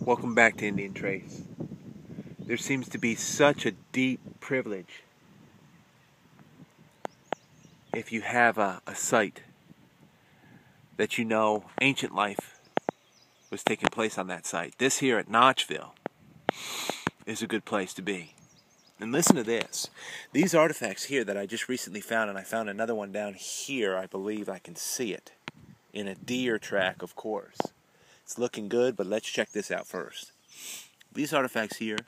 Welcome back to Indian Trace. There seems to be such a deep privilege if you have a site that you know ancient life was taking place on that site. This here at Notchville is a good place to be. And listen to this. These artifacts here that I just recently found, and I found another one down here, I believe I can see it, in a deer track, of course. It's looking good, but let's check this out first. These artifacts here,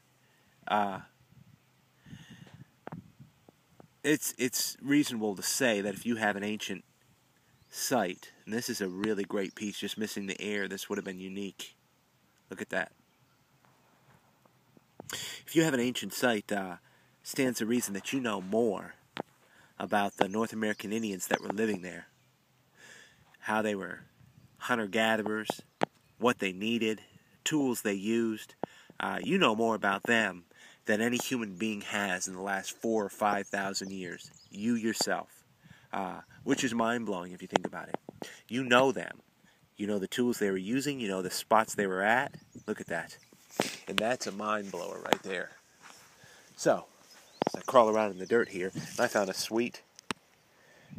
it's reasonable to say that if you have an ancient site, and this is a really great piece, just missing the ear, this would have been unique. Look at that. If you have an ancient site, stands to reason that you know more about the North American Indians that were living there. How they were hunter-gatherers, what they needed, tools they used. You know more about them than any human being has in the last 4,000 or 5,000 years. You yourself. Which is mind-blowing if you think about it. You know them. You know the tools they were using. You know the spots they were at. Look at that. And that's a mind-blower right there. So, as I crawl around in the dirt here, I found a sweet,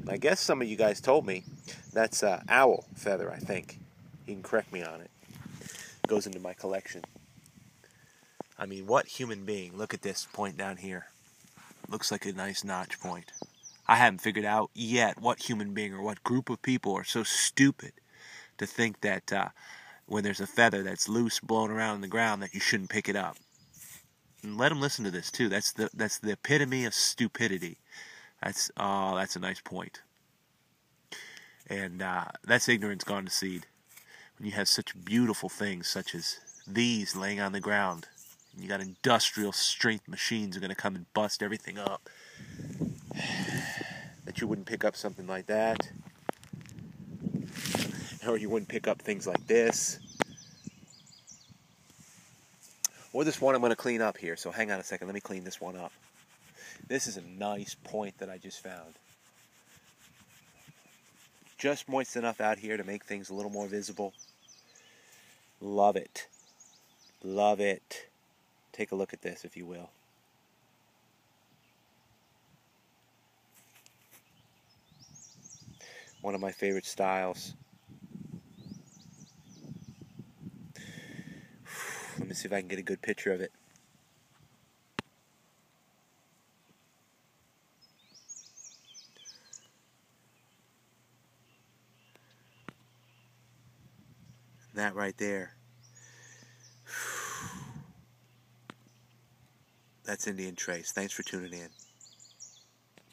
I guess some of you guys told me, that's owl feather, I think. You can correct me on it. Goes into my collection. I mean, what human being? Look at this point down here. Looks like a nice notch point. I haven't figured out yet what human being or what group of people are so stupid to think that when there's a feather that's loose, blowing around on the ground, that you shouldn't pick it up. And let them listen to this too. That's the epitome of stupidity. That's a nice point. And that's ignorance gone to seed. When you have such beautiful things such as these laying on the ground, and you got industrial strength machines are going to come and bust everything up, that you wouldn't pick up something like that, or you wouldn't pick up things like this, or this one I'm going to clean up here. So hang on a second, let me clean this one up. This is a nice point that I just found. Just moist enough out here to make things a little more visible. Love it. Love it. Take a look at this, if you will. One of my favorite styles. Let me see if I can get a good picture of it. That right there. That's Indian Trace. Thanks for tuning in.